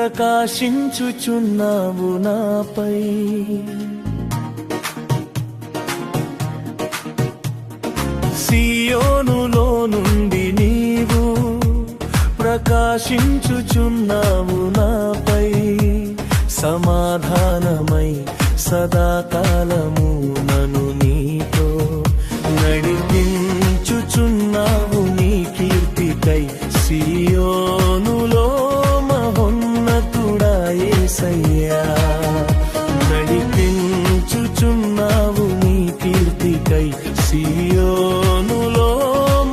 ప్రకాశించుచున్నావు నాపై. సియోనులో నుండి నీవు ప్రకాశించుచున్నావు నాపై. సమాధానమై సదాకాలము నన్ను నీతో నడిపించుచున్నావు నీ కీర్తికై. సియోనులో మహోన్నతుడా యేసయ్యా, నడిపించుచున్నావు నీ కీర్తికై. సియోనులో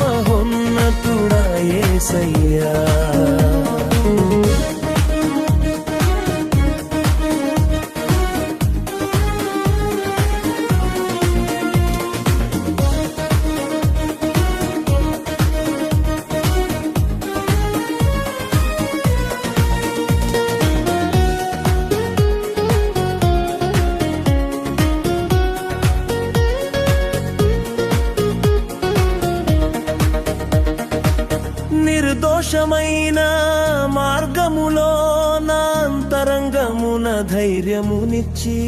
మహోన్నతుడా యేసయ్యా. నిర్దోషమైన మార్గములో నా అంతరంగమున ధైర్యమునిచ్చి,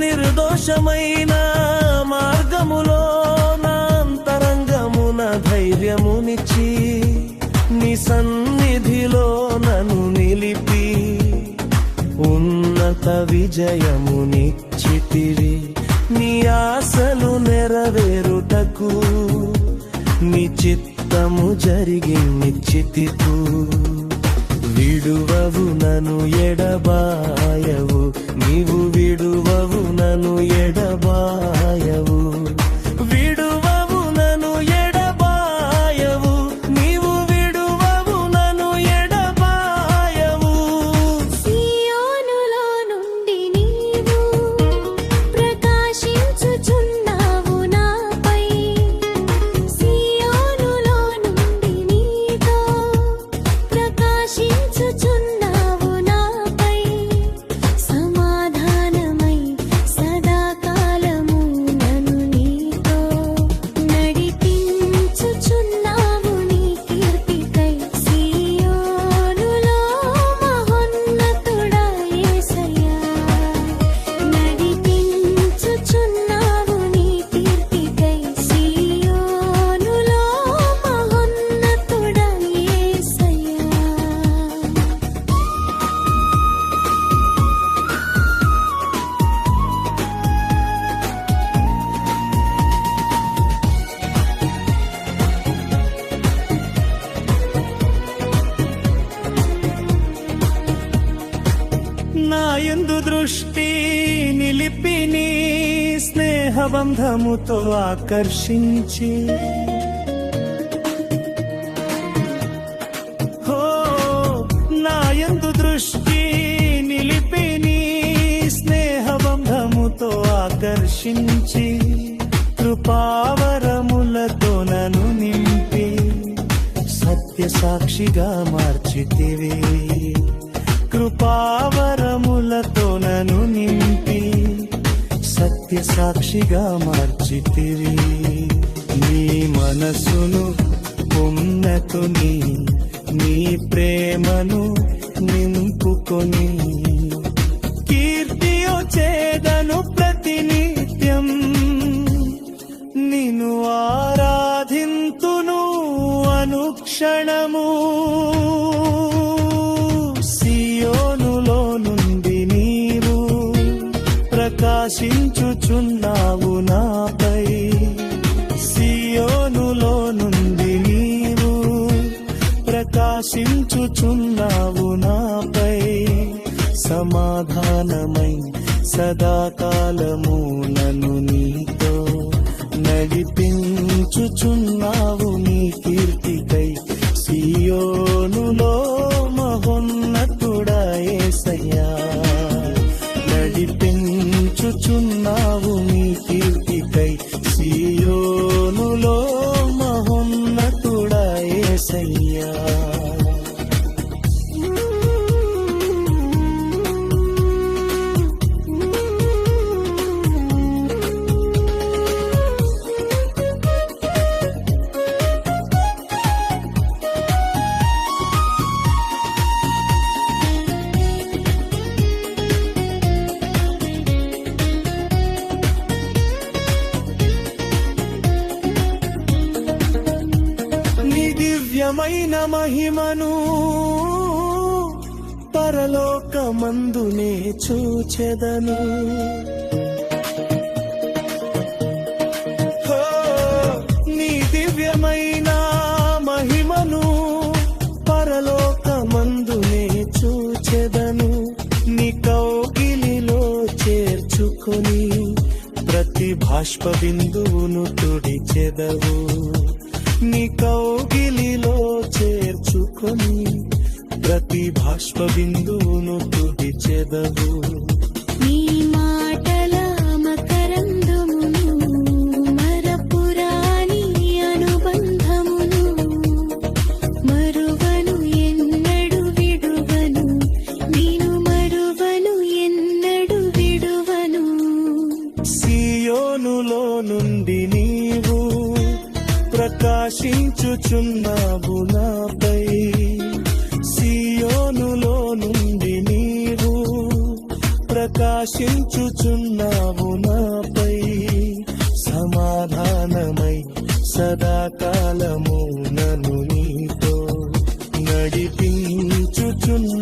నిర్దోషమైన మార్గములో నా అంతరంగమున ధైర్యమునిచ్చి, నీ సన్నిధిలో నన్ను నిలిపి ఉన్నత విజయమునిచ్చితివి. నీ ఆశలు నెరవేరుటకు నీ చిత్తము జరిగి నిశ్చితికు. విడువవు నన్ను ఎడబాయవు, నీవు విడువవు నన్ను ఎడబాయవు. విడువవు నన్ను ఎడబాయవు, నీవు విడువవు నన్ను ఎడబాయవు. సియోనులో నుండి నీవు ప్రకాశించుచున్నావు నాపై. సియోనులో నుండి నీతో ప్రకాశించుచున్నావు నాపై. సమాధానమై సదాకాలము నన్ను నీతో నడిపించుచున్నావు నీ కీర్తికై. సియోనులో మహోన్నతుడా యేసయ్యా, నడిపించుచున్నావు నీ కీర్తికై. సియోనులో మహోన్నతుడా యేసయ్యా. నా యందు దృష్టి నిలిపి నీ స్నేహబంధముతో ఆకర్షించి, నా యందు దృష్టి నిలిపి నీ స్నేహబంధముతో ఆకర్షించి, కృపావరములతో నన్ను నింపి సత్య సాక్షిగా మార్చితివి. కృపావరములతో నన్ను నింపి సత్య సాక్షిగా మార్చితివి. నీ మనసును పొందకొని నీ ప్రేమను నింపుకొని, కీర్తియో చేదను ప్రతినిత్యం నిన్ను ఆరాధింతును అనుక్షణము. సియోనులో నుండి నీవు ప్రకాశించుచున్నావు నాపై. సియోనులో నుండి నీవు ప్రకాశించుచున్నావు నాపై. సమాధానమై సదాకాలము నన్ను నీతో నడిపించుచున్నావు నీ కీర్తికై. సియోనులో మహోన్నతుడా యేసయ్యా, నడిపించుచున్నావు నీ కీర్తికై. సియోనులో మహోన్నతుడా యేసయ్యా. మహిమను పరలోకమందునే చూచెదను. హో, నీ దివ్యమైన మహిమను పరలోకమందునే చూచెదను. నీ కౌగిలిలో చేర్చుకొని ప్రతి బాష్ప బిందువును తుడిచెదవు. నీ కౌగిలిలో చేర్చుకొని ప్రతి బాష్ప బిందువును తుడిచెదవు. నీ మాటల మకరందమును మరపురాని అనుబంధమును మరువను ఎన్నడు విడువను, నేను మరువను ఎన్నడు విడువను. సియోనులో నుండి నీవు ప్రకాశించుచున్నావు నాపై. సియోనులో నుండి నీవు ప్రకాశించుచున్నావు నాపై. సమాధానమై సదాకాలము నన్ను నీతో నడిపించుచున్నావు.